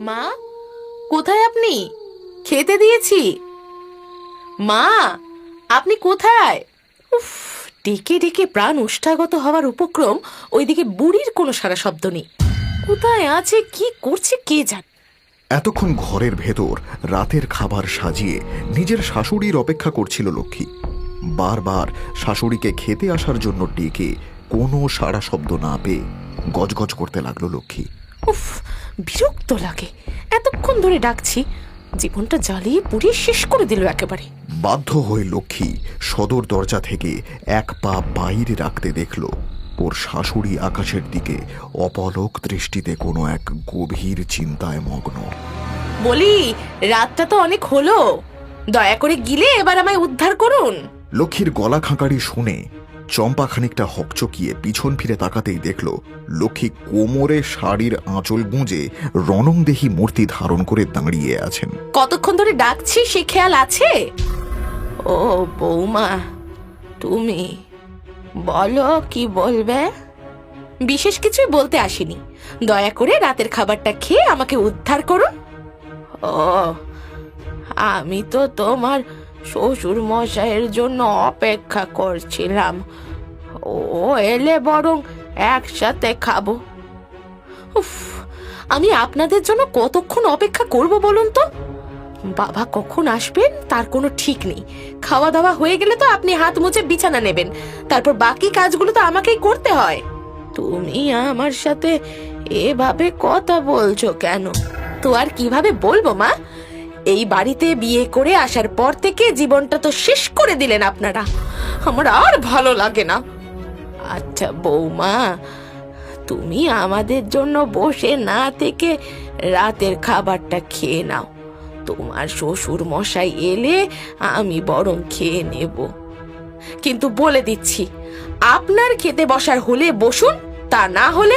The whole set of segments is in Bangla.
মা, কোথায় আপনি? খেতে দিয়েছি। মা, আপনি কোথায়? উফ, ডেকে ডেকে প্রাণ ওষ্ঠাগত হওয়ার উপক্রম। ওইদিকে বুড়ির কোনো সারা শব্দ নেই। কোথায় আছে, কি করছে কে জানে। এতক্ষণ ঘরের ভেতর রাতের খাবার সাজিয়ে নিজের শাশুড়ির অপেক্ষা করছিল লক্ষ্মী। বারবার শাশুড়িকে খেতে আসার জন্য ডেকে কোনো সাড়া শব্দ না পেয়ে গজগজ করতে লাগলো লক্ষ্মী। উফ, বিরক্ত লাগে। এতক্ষণ ধরে ডাকছি, জীবনটা জ্বালিয়ে পুড়িয়ে শেষ করে দিল একেবারে। বাধ্য হয়ে লক্ষ্মী সদর দরজা থেকে এক পা বাইরে রাখতে দেখল ওর শাশুড়ি আকাশের দিকে অপলক দৃষ্টিতে কোনো এক গভীর চিন্তায় মগ্ন। বলি, রাতটা তো অনেক হলো, দয়া করে গিলে এবার আমায় উদ্ধার করুন। লক্ষ্মীর গলা খাঁকারি শুনে চম্পা খানিকটা হকচকিয়ে পিছন ফিরে তাকাতেই দেখল লক্ষ্মী কোমরে শাড়ির আঁচল গুঁজে রণংদেহী মূর্তি ধারণ করে দাঁড়িয়ে আছেন। কতক্ষণ ধরে ডাকছি সে খেয়াল আছে? ও বৌমা, তুমি বলো, কি বলবে? বিশেষ কিছুই বলতে আসিনি, দয়া করে রাতের খাবারটা খেয়ে আমাকে উদ্ধার করুন। ও, আমি তো তোমার শ্বশুর মশাইয়ের জন্য অপেক্ষা করছিলাম, ও এলে বরং একসাথে খাবো। উফ, আমি আপনাদের জন্য কতক্ষণ অপেক্ষা করব বলুন তো? বাবা কখন আসবেন তার কোনো ঠিক নেই। খাওয়া দাওয়া হয়ে গেলে তো আপনি হাত মুছে বিছানা নেবেন, তারপর বাকি কাজগুলো তো আমাকেই করতে হয়। তুমি আমার সাথে এভাবে কথা বলছো কেন? তো আর কিভাবে বলবো মা? এই বাড়িতে বিয়ে করে আসার পর থেকে জীবনটা তো শেষ করে দিলেন আপনারা, আমার আর ভালো লাগে না। আচ্ছা বৌমা, তুমি আমাদের জন্য বসে না থেকে রাতের খাবারটা খেয়ে নাও। তোমার শ্বশুর মশাই এলে আমি বরং খেয়ে নেব। কিন্তু বলে দিচ্ছি, আপনার খেতে বসার হলে বসুন, তা না হলে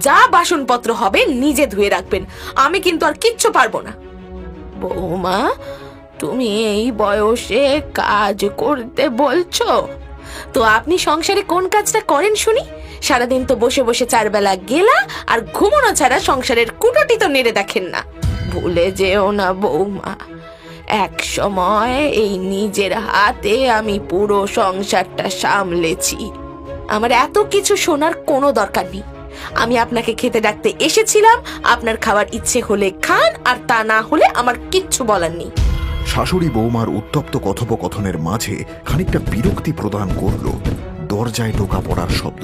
যা বাসনপত্র হবে নিজে ধুয়ে রাখবেন। আমি কিন্তু আর কিচ্ছু পারবো না। বৌমা, তুমি এই বয়সে কাজ করতে বলছো? তো আপনি সংসারে কোন কাজটা করেন শুনি? সারাদিন তো বসে বসে চারবেলা গেলা আর ঘুমানো ছাড়া সংসারের কুটোটি তো নেড়ে দেখেন না। ভুলে যেও না বৌমা, এক সময় এই নিজের হাতে আমি পুরো সংসারটা সামলেছি। আমার এত কিছু শোনার কোনো দরকার নেই। আমি আপনাকে খেতে ডাকতে এসেছিলাম, আপনার খাবার ইচ্ছে হলে খান, আর তা না হলে আমার কিচ্ছু বলার নেই। শাশুড়ি বৌমার উত্তপ্ত কথোপকথনের মাঝে খানিকটা বিরক্তি প্রদান করল দরজায় টোকা পড়ার শব্দ।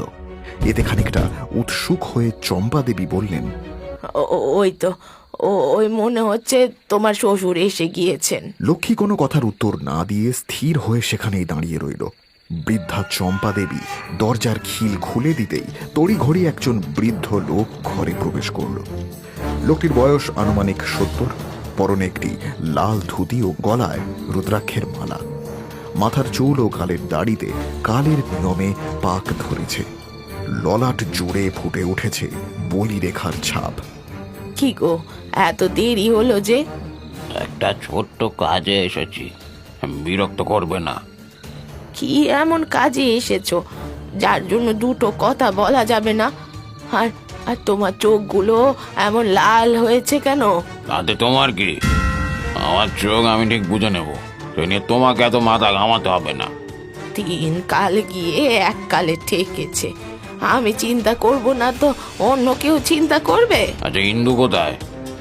এতে খানিকটা উৎসুক হয়ে চম্পা দেবী বললেন, ওই তো, ওই মনে হচ্ছে তোমার শ্বশুর এসে গিয়েছেন। লক্ষ্মী কোনো কথার উত্তর না দিয়ে স্থির হয়ে সেখানেই দাঁড়িয়ে রইল। বৃদ্ধা চম্পা দেবী দরজার খিল খুলে দিতেই তড়িঘড়ি একজন বৃদ্ধ লোক ঘরে প্রবেশ করল। লোকটির বয়স আনুমানিক 70, পরনে একটি লাল ধুতি ও গলায় রুদ্রাক্ষের মালা। মাথার চুল ও গালের দাড়িতে কালের নিয়মে পাক ধরেছে। ললাট জুড়ে ফুটে উঠেছে বলি রেখার ছাপ। কি গো, এত দেরি হলো যে? একটা ছোট্ট কাজে এসেছি, বিরক্ত করবে না। কি এমন কাজে এসেছো যার জন্য দুটো কথা বলা যাবে না? আর আর তোমার চোখগুলো এমন লাল হয়েছে কেন? তাতে তোমার কি? আমার চোখ আমি ঠিক বুঝে নেব, সে নিয়ে তোমাকে এত মাথা ঘামাতে হবে না। 3 কাল গিয়ে 1 কালে ঠেকেছে। আমি চিন্তা করব না তো অন্য কেউ চিন্তা করবে? আচ্ছা, ইন্দু কোথায়?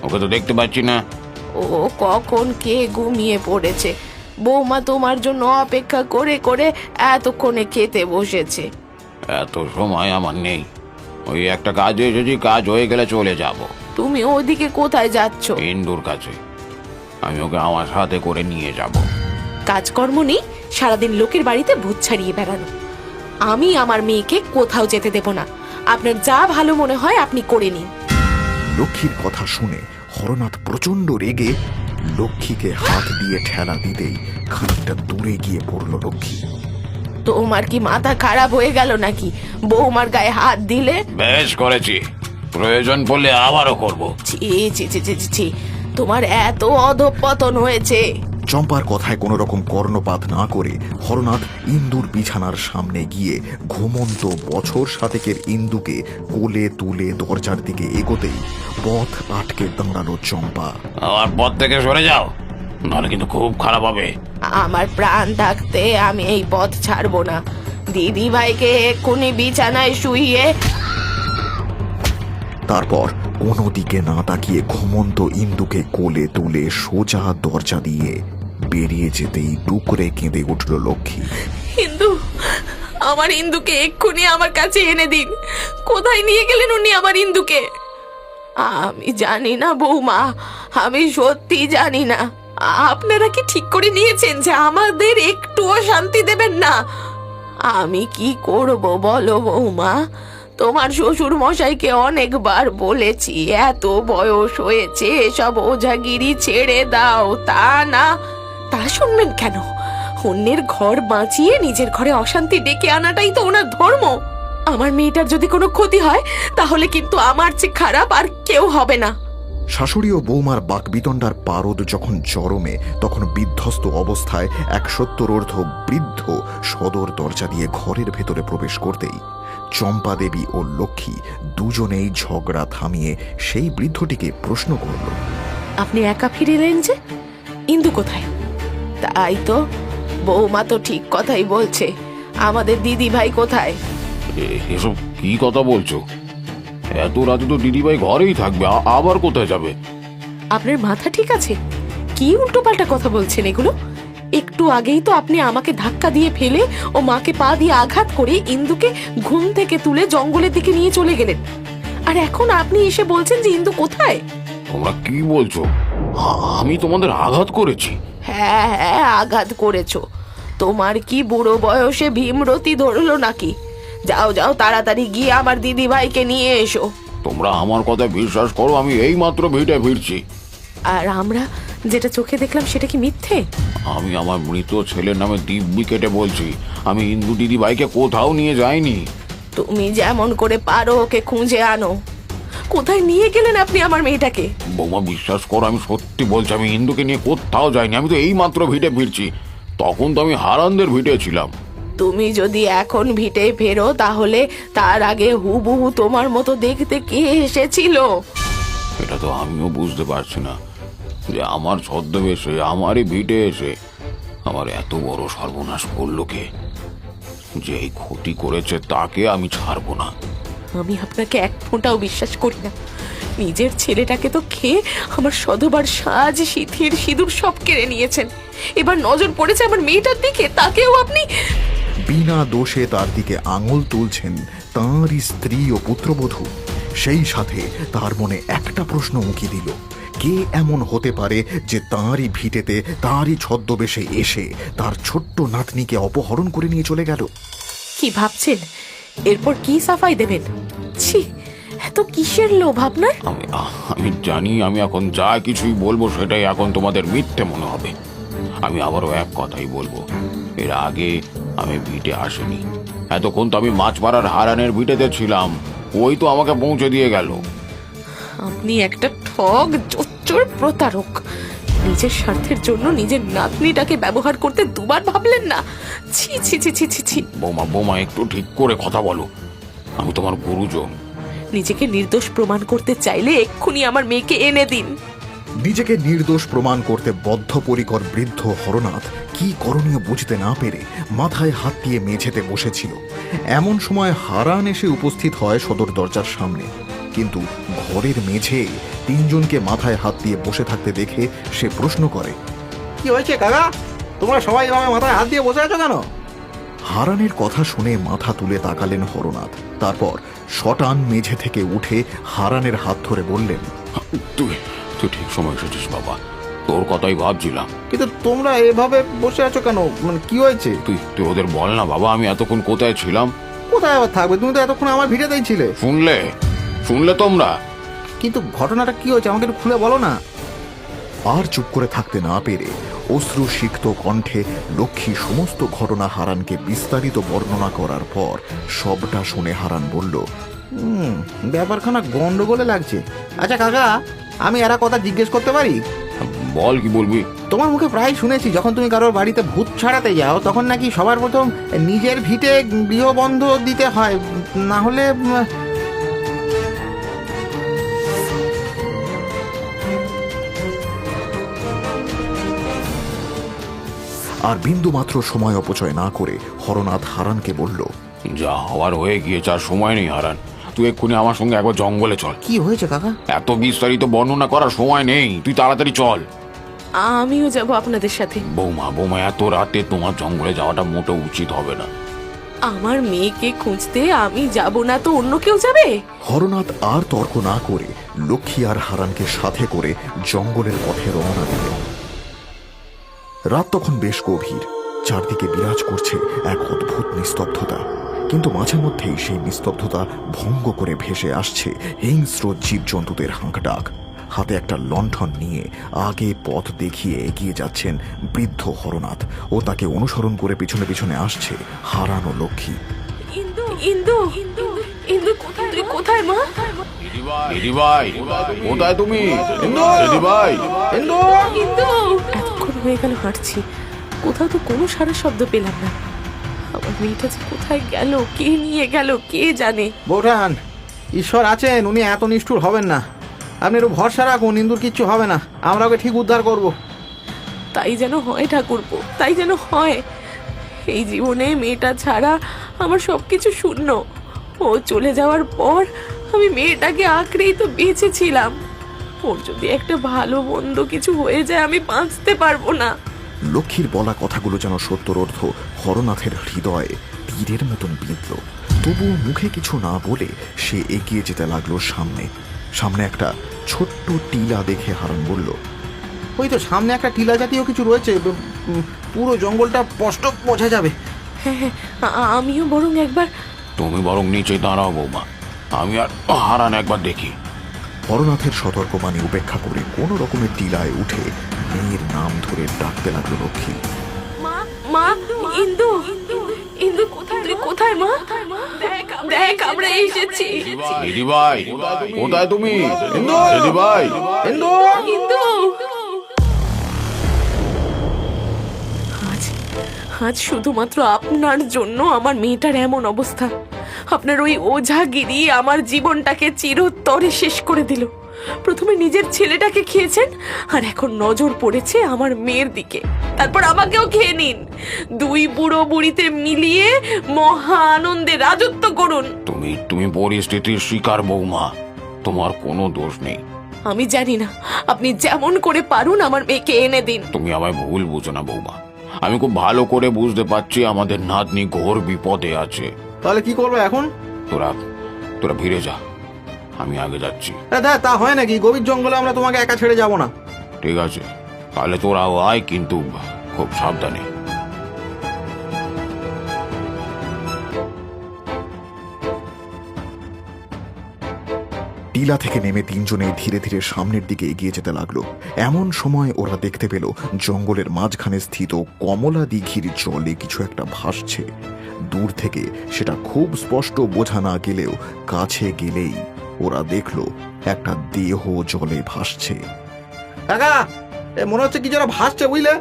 ওকে তো দেখতে পাচ্ছি না। ও কখন কে ঘুমিয়ে পড়েছে। বৌমা তোমার জন্য অপেক্ষা করে করে এতক্ষণে খেতে বসেছে। এত সময় আমার নেই, ওই একটা কাজে এসেছি, কাজ হয়ে গেলে চলে যাব। তুমি ওদিকে কোথায় যাচ্ছ? ইন্দুর কাছে, আমি ওকে আমার সাথে করে নিয়ে যাব। কাজকর্ম নেই, সারাদিন লোকের বাড়িতে ভূত ছাড়িয়ে বেড়ানো। আমি আমার মেয়েকে কোথাও যেতে দেব না। আপনার যা ভালো মনে হয় আপনি করে নিন। লক্ষ্মীর কথা শুনে হরনাথ প্রচন্ড রেগে লক্ষ্মীকে হাত দিয়ে ঠেলা দিতেই খানিকটা দূরে গিয়ে পড়ল লক্ষ্মী। তোমার কি মাথা খারাপ হয়ে গেল নাকি? বৌমার গায়ে হাত দিলে? বেশ করেছি, প্রয়োজন পড়লে আবারও করব। ছি ছি ছি ছি ছি, তোমার এত অধঃপতন হয়েছে। চম্পার কথায় কোনো রকম কর্ণপাত না করে হরনাথ ইন্দুর বিছানার সামনে গিয়ে ঘুমন্ত বছর সাতেকের ইন্দুকে কোলে তুলে দরজার দিকে এগোতেই পথ আটকে দাঁড়ালো চম্পা। আমার পথ থেকে সরে যাও, নাহলে কিন্তু খুব খারাপ হবে। আমার প্রাণ থাকতে আমি এই পথ ছাড়বো না। দিদি ভাইকে এক্ষুনি বিছানায় শুইয়ে। তারপর কোনো দিকে না তাকিয়ে ঘুমন্ত ইন্দুকে কোলে তুলে সোজা দরজা দিয়ে বেরিয়ে যেতেই ডুকরে কেঁদে উঠল লক্ষ্মী। ইন্দু, আমার ইন্দুকে এক্ষুনি আমার কাছে এনে দিন। কোথায় নিয়ে গেলেন উনি আমার ইন্দুকে? আমি জানি না বৌমা, আমি সত্যি জানি না। আপনারা কি ঠিক করে নিয়েছেন যে আমাদের একটুও শান্তি দেবেন না? আমি কি করব বলো বৌমা? তোমার শ্বশুর মশাইকে অনেকবার বলেছি এত বয়স হয়েছে এসব ওঝাগিরি ছেড়ে দাও, তা না। তা শুনবেন কেন? অন্যের ঘর বাঁচিয়ে নিজের ঘরে অশান্তি ডেকে আনাটাই তো ওনার ধর্ম। আমার মেয়েটার যদি কোনো ক্ষতি হয় তাহলে কিন্তু আমার চেয়ে খারাপ আর কেউ হবে না। শাশুড়ি ও বৌমার বাকবিতণ্ডার পারদ যখন চরমে, তখন বিধ্বস্ত অবস্থায় এক 70 বৃদ্ধ সদর দরজা দিয়ে ঘরের ভেতরে প্রবেশ করতেই চম্পা দেবী ও লক্ষ্মী দুজনেই ঝগড়া থামিয়ে সেই বৃদ্ধটিকে প্রশ্ন করল। আপনি একা ফিরে এলেন যে? ইন্দু কোথায়? তাই তো, বৌমা তো ঠিক কথাই বলছে। আমাদের দিদি ভাই কোথায়? এসব কি কথা বলছো? এত রাতে তো দিদিভাই ঘরেই থাকবে, আবার কোথায় যাবে? আপনার মাথা ঠিক আছে? কি উল্টোপাল্টা কথা বলছেন এগুলো? একটু আগেই তো আপনি আমাকে ধাক্কা দিয়ে ফেলে ও মাকে পা দিয়ে আঘাত করে ইন্দুকে ঘুম থেকে তুলে জঙ্গলের দিকে নিয়ে চলে গেলেন, আর এখন আপনি এসে বলছেন যে ইন্দু কোথায়? তোমরা কি বলছো? আমি তোমাদের আঘাত করেছি? হ্যাঁ হ্যাঁ, আঘাত করেছো। তোমার কি বুড়ো বয়সে ভীমরতি ধরলো নাকি? যাও যাও, তাড়াতাড়ি গিয়ে আমার দিদি ভাইকে নিয়ে এসো। তোমরা আমার কথা বিশ্বাস করো, আমি এই মাত্র ভিটে ফিরছি। আর আমরা যেটা চোখে দেখলাম সেটা কি মিথ্যে? আমি আমার মৃত ছেলের নামে দিব্যি কেটে বলছি, আমি ইন্দু দিদি ভাইকে কোথাও নিয়ে যাইনি। তুমি যেমন করে পারো ওকে খুঁজে আনো। কোথায় নিয়ে গেলেন আপনি আমার মেয়েটাকে? বৌমা বিশ্বাস করো, আমি সত্যি বলছি, আমি ইন্দুকে নিয়ে কোথাও যাইনি। আমি তো এই মাত্র ভিটে ফিরছি, তখন তো আমি হারানদের ভিটে ছিলাম। তুমি যদি এখন ভিটে ফেরো তাহলে তার আগে হুবহু তোমার মতো দেখতে কে এসেছিল? এটা তো আমিও বুঝতে পারছি না যে আমার ছদ্মবেশে আমারই ভিটে এসে আমার এত বড় সর্বনাশ করলো কে। যে এই ক্ষতি করেছে তাকে আমি ছাড়বো না। আমি আপনাকে এক ফোঁটাও বিশ্বাস করি না। নিজের ছেলেটাকে তো খেয়ে আমার সধবার সাজ, সিঁথির, সিঁদুর সব কেড়ে নিয়েছেন। এবার নজর পড়েছে আমার মেয়েটার দিকে, তাকেও আপনি। বিনা দোষে তার দিকে আঙুল তুলছেন তাঁরই স্ত্রী ও পুত্রবধূ। সেই সাথে তার মনে একটা প্রশ্ন উঁকি দিল, কে এমন হতে পারে যে তাঁরই ভিটেতে তাঁরই ছদ্মবেশে এসে তার ছোট্ট নাতনিকে অপহরণ করে নিয়ে চলে গেল? কি ভাবছেন? এরপর কি সাফাই দেবেন? ছি, এত কিসের লোভ আপনার? আমি জানি আমি এখন যা কিছুই বলবো সেটাই এখন তোমাদের মিথ্যে মনে হবে। আমি আবারও এক কথাই বলবো, এর আগে আমি ভিটে আসিনি। এতক্ষণ তো আমি মাছপাড়ার হারানের ভিটেতে ছিলাম, ওই তো আমাকে পৌঁছে দিয়ে গেল। আপনি একটা ঠগ, জোচ্চোর, প্রতারক। নিজের স্বার্থের জন্য নিজের নাতনিটাকে ব্যবহার করতে দুবার ভাবলেন না? ছি ছি ছি ছি ছি ছি। বৌমা বৌমা একটু ঠিক করে কথা বলো, আমি তোমার গুরুজন। নিজেকে নির্দোষ প্রমাণ করতে চাইলে এক্ষুনি আমার মেয়েকে এনে দিন। নিজেকে নির্দোষ প্রমাণ করতে বদ্ধপরিকর বৃদ্ধ হরনাথ কি করণীয় বুঝতে না পেরে মাথায় হাত দিয়ে মেঝেতে বসেছিল। এমন সময় হারান এসে উপস্থিত হয় সদর দরজার সামনে, কিন্তু ঘরের মেঝে তিনজনকে মাথায় হাত দিয়ে বসে থাকতে দেখে সে প্রশ্ন করে, কি হয়েছে কাকা? তোমরা সবাই এভাবে মাথায় হাত দিয়ে বসে আছো কেন? হারানের কথা শুনে মাথা তুলে তাকালেন হরনাথ। তারপর শটান মেঝে থেকে উঠে হারানের হাত ধরে বললেন, তুই তুই ঠিক সময় এসেছিস বাবা, তোর কথাই ভাবছিলাম। কিন্তু তোমরা এভাবে বসে আছো কেন? মানে কি হয়েছে? তুই তুই ওদের বল না বাবা, আমি এতক্ষণ কোথায় ছিলাম। কোথায় আবার থাকবে? তুমি তো এতক্ষণ আমার ভিড়েতেই ছিলে। শুনলে তোমরা? কিন্তু ঘটনাটা কি হয়েছে আমাকে একটু খুলে বলো না। আর চুপ করে থাকতে না পেরে অশ্রু সিক্ত কণ্ঠে লক্ষ্মী সমস্ত ঘটনা হারানকে বিস্তারিত বর্ণনা করার পর সবটা শুনে হারান বলল, ব্যাপারখানা গন্ডগোলে লাগছে। আচ্ছা কাকা, আমি এরা কথা জিজ্ঞেস করতে পারি? বল কি বলবি? তোমার মুখে প্রায় শুনেছি যখন তুমি কারোর বাড়িতে ভূত ছাড়াতে যাও তখন নাকি সবার প্রথম নিজের ভিটে গৃহবন্ধ দিতে হয়, না হলে আর বিন্দু মাত্র সময় অপচয় না করে হরনাথ হারানকে বলল, যা হওয়ার হয়ে গিয়েছে, আর সময় নেই হারান। তুই এক্ষুনি আমার সঙ্গে একবার জঙ্গলে চল। কি হয়েছে কাকা? এত বিস্তারিত বর্ণনা করার সময় নেই, তুই তাড়াতাড়ি চল। আমিও যাব আপনাদের সাথে। বৌমা বৌমা, এত রাতে তোমার জঙ্গলে যাওয়াটা মোটেও উচিত হবে না। আমার মেয়েকে খুঁজতে আমি যাব না তো অন্য কেউ যাবে? হরনাথ আর তর্ক না করে লক্ষ্মী আর হারানকে সাথে করে জঙ্গলের পথে রওনা দিলেন। রাত তখন বেশ গভীর, চারদিকে বিরাজ করছে এক অদ্ভুত নিস্তব্ধতা, কিন্তু মাঝে মধ্যেই সেই নিস্তব্ধতা ভঙ্গ করে ভেসে আসছে হিংস্র জীবজন্তুদের হাঁকডাক। হাতে একটা লণ্ঠন নিয়ে আগে পথ দেখিয়ে এগিয়ে যাচ্ছেন বৃদ্ধ হরনাথ, ও তাকে অনুসরণ করে পিছনে পিছনে আসছে হারান ও লক্ষ্মী। ইন্দু ইন্দু ইন্দু কোথায়, তুই কোথায় মা? দিদিভাই, কোথায় তুমি? দিদিভাই, ইন্দু, এতক্ষণ হয়ে গেল হাঁটছি, কোথাও তো কোনো সারা শব্দ পেলাম না। আমার মেয়েটা যে কোথায় গেল, কে নিয়ে গেল কে জানে। বৌঠান, ঈশ্বর আছেন, উনি এত নিষ্ঠুর হবেন না। আপনি একটু ভরসা রাখুন, ইন্দুর কিচ্ছু হবে না, আমরা ওকে ঠিক উদ্ধার করব। তাই যেন হয় ঠাকুরপো, তাই যেন হয়। এই জীবনে মেয়েটা ছাড়া আমার সবকিছু শূন্য। ও চলে যাওয়ার পর আমি মেয়েটাকে আঁকড়েই তো বেঁচেছিলাম। ওর যদি একটা ভালো মন্দ কিছু হয়ে যায় আমি বাঁচতে পারবো না। লক্ষ্মীর বলা কথাগুলো যেন সত্যর অর্থ হরনাথের হৃদয়ে তীরের মতন বিঁধল। তবুও মুখে কিছু না বলে সে এগিয়ে যেতে লাগলো সামনে। সামনে একটা ছোট্ট টিলা দেখে হারান বলল, ওই তো সামনে একটা টিলা জাতীয় কিছু রয়েছে, পুরো জঙ্গলটা স্পষ্ট বোঝা যাবে। হ্যাঁ হ্যাঁ, আমিও বরং একবার। তুমি বরং নিচে দাঁড়াও বৌমা, আমি আর হারান একবার দেখি। হরনাথের সতর্কবাণী উপেক্ষা করে কোনো রকমের টিলায় উঠে মেয়ের নাম ধরে ডাকতে লাগলো লক্ষ্মী। মা, ইন্দু ইন্দু কোথায়, তুই কোথায় মা? দেখ আমরা এসেছি। দিদিভাই, কোথায় তুমি? দিদিভাই, ইন্দু, আজ শুধুমাত্র আপনার জন্য আমার মেয়েটার এমন অবস্থা। আপনার ওই ওঝাগিরি আমার জীবনটাকে চিরতরে শেষ করে দিল। প্রথমে নিজের ছেলেটাকে খেয়েছেন, আর এখন নজর পড়েছে আমার মেয়ের দিকে। তারপর আমাকেও খেয়ে নিন। দুই বুড়ো বুড়িতে মিলিয়ে মহা আনন্দে রাজত্ব করুন। তুমি পরিস্থিতির শিকার বৌমা, তোমার কোনো দোষ নেই। আমি জানি না, আপনি যেমন করে পারুন আমার মেয়েকে এনে দিন। তুমি আমায় ভুল বুঝো না বৌমা, আমি খুব ভালো করে বুঝতে পারছি আমাদের নাতনি ঘোর বিপদে আছে। তাহলে কি করবো এখন? তোরা ফিরে যা, আমি আগে যাচ্ছি। দাদা, তা হয় নাকি? গভীর জঙ্গলে আমরা তোমাকে একা ছেড়ে যাব না। ঠিক আছে, তাহলে তোরাও আয়, কিন্তু খুব সাবধানে। টিলা থেকে নেমে তিনজনে ধীরে ধীরে সামনের দিকে এগিয়ে যেতে লাগলো। এমন সময় ওরা দেখতে পেল জঙ্গলের মাঝখানে স্থিত কমলা দিঘির জলে কিছু একটা ভাসছে। দূর থেকে সেটা খুব স্পষ্ট বোঝা না গেলেও কাছে গেলেই ওরা দেখলো একটা দেহ জলে ভাসছে। কাকা, মনে হচ্ছে কি যেন ভাসছে, বুঝলে?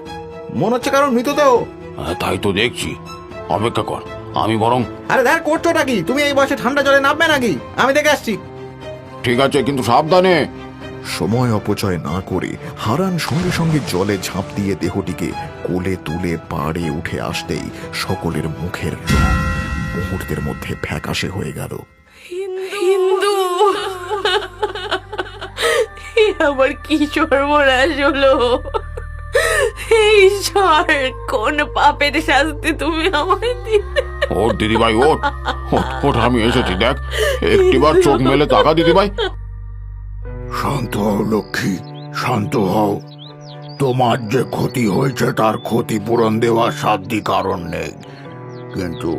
মনে হচ্ছে কারণ মৃতদেহ। তাই তো দেখছি, অপেক্ষা কর, আমি বরং। আরে দেখ, করছোটা কি? তুমি এই বয়সে ঠান্ডা জলে নামবে নাকি? আমি দেখে আসছি। ঠিক আছে, কিন্তু সাবধানে। সময় অপচয় না করে হারান সঙ্গে সঙ্গে জলে ঝাঁপ দিয়ে দেহটিকে কোলে তুলে পাড়ে উঠে আসতেই সকলের মুখের রং মুহূর্তের মধ্যে ফ্যাকাশে হয়ে গেল। হিন্দু, আবার কি সর্বনাশ হলো? ঈশ্বর, কোন পাপের শাস্তি তুমি আমায় দিলে? ওর দিদিভাই, ওঠ, আমি এসেছি, দেখ একটিবার চোখ মেলে তাকা দিদিভাই। শান্ত হও লক্ষ্মী, শান্ত হও। তোমার যে ক্ষতি হয়েছে তার ক্ষতিপূরণ দেওয়ার সাধ্য কারণ নেই, কিন্তু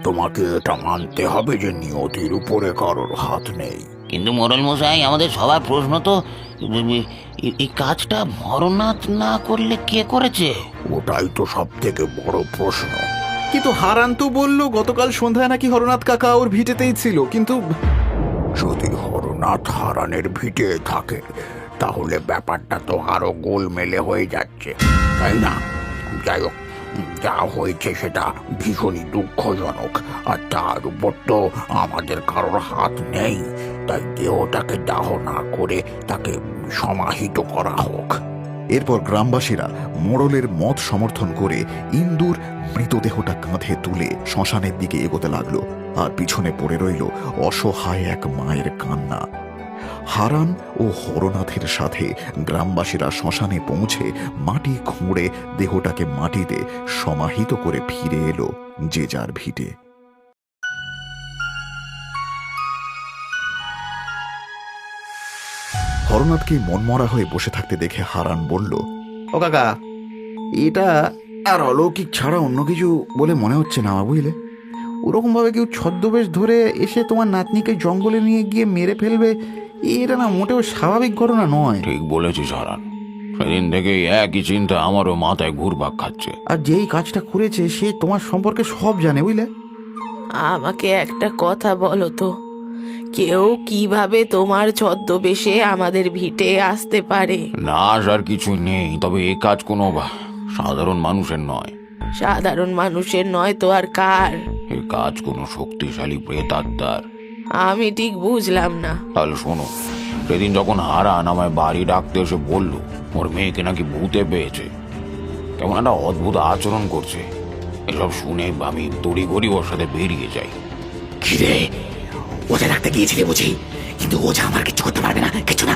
তোমাকে এটা মানতে হবে যে নিয়তির উপরে কারোর হাত নেই। কিন্তু মোড়ল মশাই, আমাদের সবার প্রশ্ন তো এই কাজটা হরনাথ না করলে কে করেছে? ওটাই তো সব থেকে বড় প্রশ্ন। কিন্তু হারান তো বললো গতকাল সন্ধ্যায় নাকি হরনাথ কাকা ওর ভিটেতেই ছিল, কিন্তু যদি হরনাথ হারানের ভিটে থাকে তাহলে ব্যাপারটা তো আরো গোলমেলে হয়ে যাচ্ছে, তাই না? যাই হোক, যা হয়েছে সেটা ভীষণই দুঃখজনক, আর তার উপর তো আমাদের কারোর হাত নেই। তাই দেহটাকে দাহ না করে তাকে সমাহিত করা হোক। এরপর গ্রামবাসীরা মোড়লের মত সমর্থন করে ইন্দুর মৃতদেহটা কাঁধে তুলে শ্মশানের দিকে এগোতে লাগলো, আর পিছনে পড়ে রইল অসহায় এক মায়ের কান্না। হারান ও হরনাথের সাথে গ্রামবাসীরা শ্মশানে পৌঁছে মাটি খুঁড়ে দেহটাকে মাটিতে সমাহিত করে ফিরে এলো যে যার ভিটে। হরনাথকে মনমরা হয়ে বসে থাকতে দেখে হারান বলল, ও কাকা, এটা আর অলৌকিক ছাড়া অন্য কিছু বলে মনে হচ্ছে না, বুঝলে? ওরকমভাবে কেউ ছদ্মবেশ ধরে এসে তোমার নাতনিকে জঙ্গলে নিয়ে গিয়ে মেরে ফেলবে, এটা না মোটেও স্বাভাবিক ঘটনা নয়। ঠিক বলেছিস হারান, সেদিন থেকে একই চিন্তা আমারও মাথায় ঘুরপাক খাচ্ছে। আর যেই কাজটা করেছে সে তোমার সম্পর্কে সব জানে, বুঝলে? আমাকে একটা কথা বলো তো, কেউ কিভাবে তোমার ছদ্মবেশে আমাদের ভিটে আসতে পারে? না আর কিছু নেই, তবে এই কাজ কোনো সাধারণ মানুষের নয়। সাধারণ মানুষের নয় তো আর কার? এই কাজ কোনো শক্তিশালী প্রেতাত্মার। আমি ঠিক বুঝলাম না। তাহলে শোনো, সেদিন যখন হারান আমায় বাড়ি ডাকতে এসে বলল ওর মেয়েকে নাকি ভূতে পেয়েছে, কেমন একটা অদ্ভুত আচরণ করছে, এসব শুনে আমি তড়িঘড়ি ওর সাথে বেরিয়ে যাই। কিরে, ওটা রাখতে গিয়েছিলে বুঝি? কিন্তু ও যা আমার কিছু করতে পারবে না, কিছু না।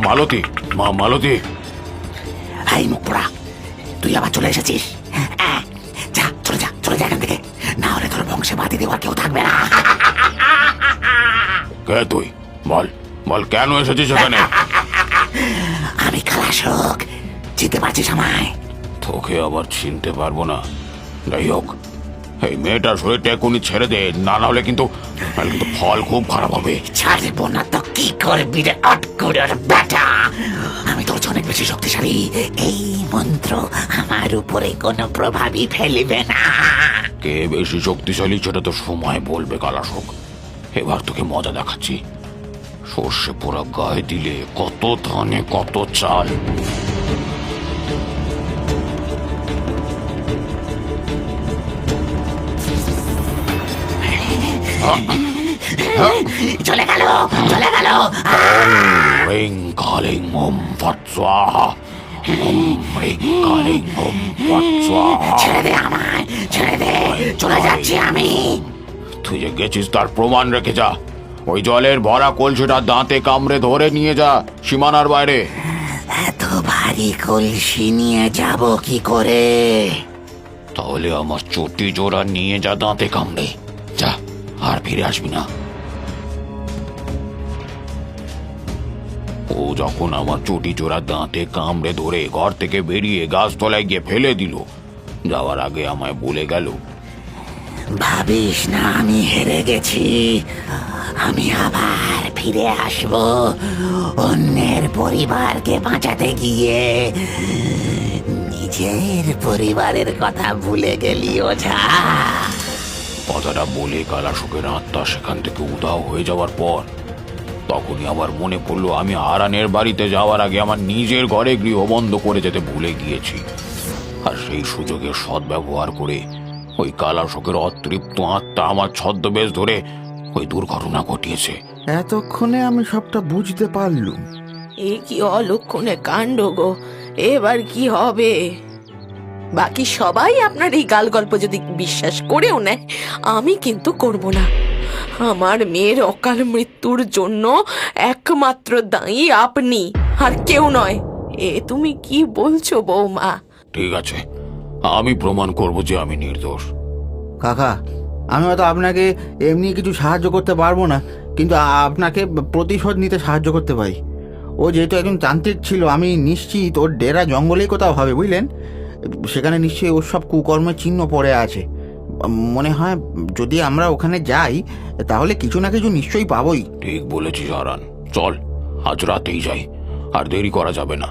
মালতী, মালতী, এই মুখ পোড়া, তুই আবার চলে এসেছিস? যা, চলে যা, চলে যা এখান থেকে, না হলে তোর বংশে বাতি দেওয়ার কেউ থাকবে না। কে তুই? বল বল, কেন এসেছিস এখানে? আমি কালাশোক, চিনতে পারছিস আমায়? তোকে আবার চিনতে পারবো না। যাই হোক, এই মেয়েটার শরীরটা এখনই ছেড়ে দে, না হলে কিন্তু ফল খুব খারাপ হবে। ছাড়বো না তো কি করবি রে অটকুড়ের বেটা? আমি তোর অনেক বেশি শক্তিশালী, এই মন্ত্র আমার উপরে কোনো প্রভাবই ফেলবে না। কে বেশি শক্তিশালী সেটা তো সময় বলবে কালাশোক। এবার তোকে মজা দেখাচ্ছি। সর্ষে পোড়া গায়ে দিলে কত ধানে কত চাল। চলে গেল, চলে গেল। রিং কালিং ওম ফট স্বাহা, ওম রিং কালিং ওম ফট স্বাহা। ছেড়ে দে আমায়, ছেড়ে দে, চলে যাচ্ছি আমি। তুই যে গেছিস তার প্রমাণ রেখে যা। ওই জলের ভরা কলসিটা দাঁতে কামড়ে ধরে নিয়ে যা সীমানার বাইরে। এত ভারী কলসি নিয়ে যাব কি করে? তাহলে আমার চটি জোড়া নিয়ে যা দাঁতে কামড়ে, যা, আর ফিরে আসবি না। ও যখন আমার চটি জোড়া দাঁতে কামড়ে ধরে ঘর থেকে বেরিয়ে গাছতলায় গিয়ে ফেলে দিল, যাওয়ার আগে আমায় বলে গেল, ভাবিস না আমি হেরে গেছি, আমি আবার ফিরে আসব অন্যের পরিবারকে বাঁচাতে গিয়ে। নিজের পরিবারের কথা ভুলে গেলি ওঝা? কথাটা বলে কালাশোকের আত্মা সেখান থেকে উধাও হয়ে যাওয়ার পর তখনই আমার মনে পড়লো আমি হারানের বাড়িতে যাওয়ার আগে আমার নিজের ঘরে গৃহবন্ধ করে যেতে ভুলে গিয়েছি। আর সেই সুযোগের সদ্ব্যবহার করে ওই কালাশোকের অতৃপ্ত আত্মা আমার ছদ্মবেশ ধরে ওই দুর্ঘটনা ঘটিয়েছে। এতক্ষণে আমি সবটা বুঝতে পারলুম। এ কি অলক্ষণে কাণ্ড গো! এবার কি হবে? বাকি সবাই আপনার এই গাল গল্প যদি বিশ্বাস করেও নেয়, আমি কিন্তু করব না। আমার মেয়ের অকাল মৃত্যুর জন্য একমাত্র দায়ী আপনি, আর কেউ নয়। এ তুমি কি বলছো বৌমা? ঠিক আছে, আমি প্রমাণ করব যে আমি নির্দোষ। কাকা, আমি হয়তো আপনাকে এমনি কিছু সাহায্য করতে পারবো না, কিন্তু আপনাকে প্রতিশোধ নিতে সাহায্য করতে পারি। ও যেহেতু একজন তান্ত্রিক ছিল, আমি নিশ্চিত ওর ডেরা জঙ্গলেই কোথাও হবে, বুঝলেন? সেখানে নিশ্চয়ই ওর সব কুকর্মের চিহ্ন পড়ে আছে। মনে হয় যদি আমরা ওখানে যাই তাহলে কিছু না কিছু নিশ্চয়ই পাবোই। ঠিক বলেছিস হারান, চল আজ রাতেই যাই, আর দেরি করা যাবে না।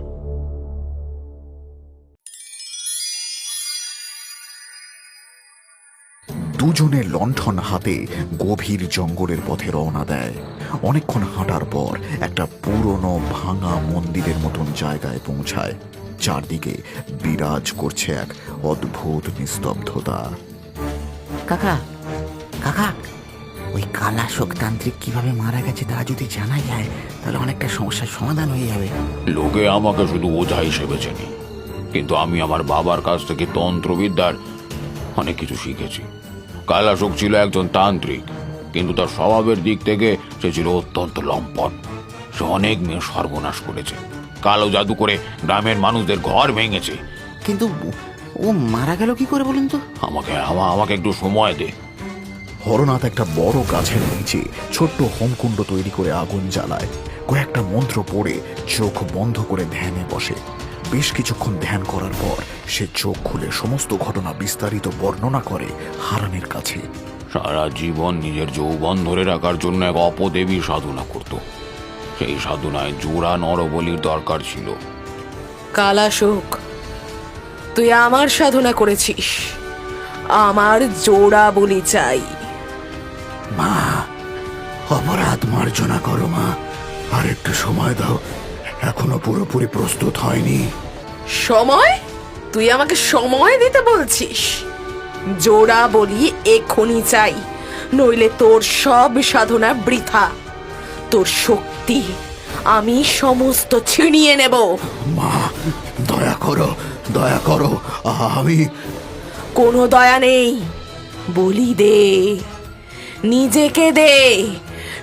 দুজনে লণ্ঠন হাতে গভীর জঙ্গলের পথে রওনা দেয়। অনেকক্ষণ হাঁটার পর একটা পুরনো ভাঙা মন্দিরের মতন জায়গায় পৌঁছায়। চারদিকে বিরাজ করছে এক অদ্ভুত নিস্তব্ধতা। কাকা কাকা, ওই কালা শোকতান্ত্রিক কিভাবে মারা গেছে তা যদি জানা যায় তাহলে অনেকটা সমস্যার সমাধান হয়ে যাবে। লোকে আমাকে শুধু ওঝা হিসেবে চেনে, কিন্তু আমি আমার বাবার কাছ থেকে তন্ত্রবিদ্যার অনেক কিছু শিখেছি। কালাশোক ছিল একজন তান্ত্রিক, কিন্তু তার স্বভাবের দিক থেকে সে ছিল অত্যন্ত লম্পট। সে অনেক মেয়ে সর্বনাশ করেছে, কালো জাদু করে গ্রামের মানুষদের ঘর ভেঙেছে। কিন্তু ও মারা গেল কি করে বলুন তো? আমাকে একটু সময় দে। হরনাথ একটা বড় গাছের নিচে ছোট্ট হোমকুণ্ড তৈরি করে আগুন জ্বালায়। কয়েকটা মন্ত্র পড়ে চোখ বন্ধ করে ধ্যানে বসে। বেশ কিছুক্ষণ ধ্যান করার পর সে চোখ খুলে সমস্ত ঘটনা বিস্তারিত বর্ণনা করে হারানের কাছে। সারা জীবন নিজের যৌবন ধরে রাখার জন্য এক অপদেবী সাধনা করত। সেই সাধনায় জোড়া নরবলির দরকার ছিল। কালাশোক, তুই আমার সাধনা করেছিস, আমার জোড়া বলি চাই। মা, অপরাধ মার্জনা করো মা, আর একটু সময় দাও, এখনো পুরোপুরি প্রস্তুত হয়নি। সময়? তুই আমাকে সময় দিতে বলছিস? জোড়া বলি এক্ষুনি চাই, নইলে তোর সব সাধনা বৃথা। তোর শক্তি আমি সমস্ত ছিনিয়ে নেব। মা, দয়া করো, দয়া করো, আমি কোনো দয়া নেই, বলি দে, নিজেকে দে,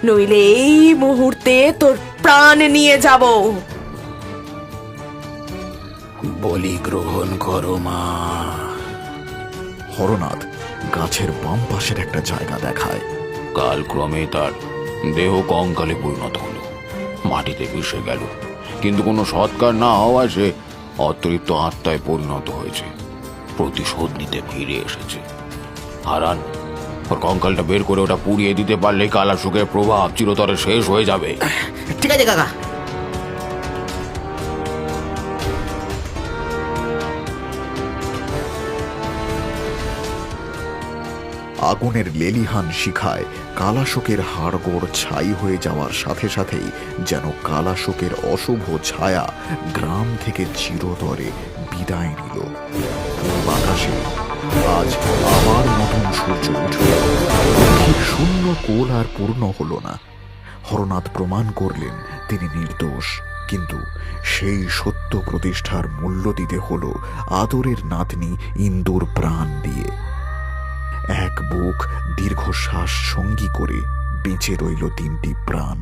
নইলে এই মুহূর্তে তোর প্রাণ নিয়ে যাব। বলি গ্রহণ করো মা। হরনাথ গাছের বাম পাশের একটা জায়গা দেখায়। কালক্রমে তার দেহ কঙ্কালে পরিণত হলো, মাটিতে মিশে গেল, কিন্তু কোনো সৎকার না হওয়ায় সে অতৃপ্ত আত্মায় পরিণত হয়েছে। প্রতিশোধ নিতে ফিরে এসেছে। হারান, ওর কঙ্কালটা বের করে ওটা পুড়িয়ে দিতে পারলে কালাশোকের প্রভাব চিরতরে শেষ হয়ে যাবে। ঠিক আছে কাকা। আগুনের লেলিহান শিখায় কালাশোকের হাড়গোড় ছাই হয়ে যাওয়ার সাথে সাথেই যেন কালাশোকের অশুভ ছায়া গ্রাম থেকে চিরতরে বিদায় নিল। পূব আকাশে আজ আবার নতুন সূর্য উঠল। পৃথিবীর শূন্য কোল আর পূর্ণ হল না। হরনাথ প্রমাণ করলেন তিনি নির্দোষ, কিন্তু সেই সত্য প্রতিষ্ঠার মূল্য দিতে হল আদরের নাতনি ইন্দুর প্রাণ দিয়ে। এক বুক দীর্ঘশ্বাস সঙ্গী করে বেঁচে রইল 3টি প্রাণ।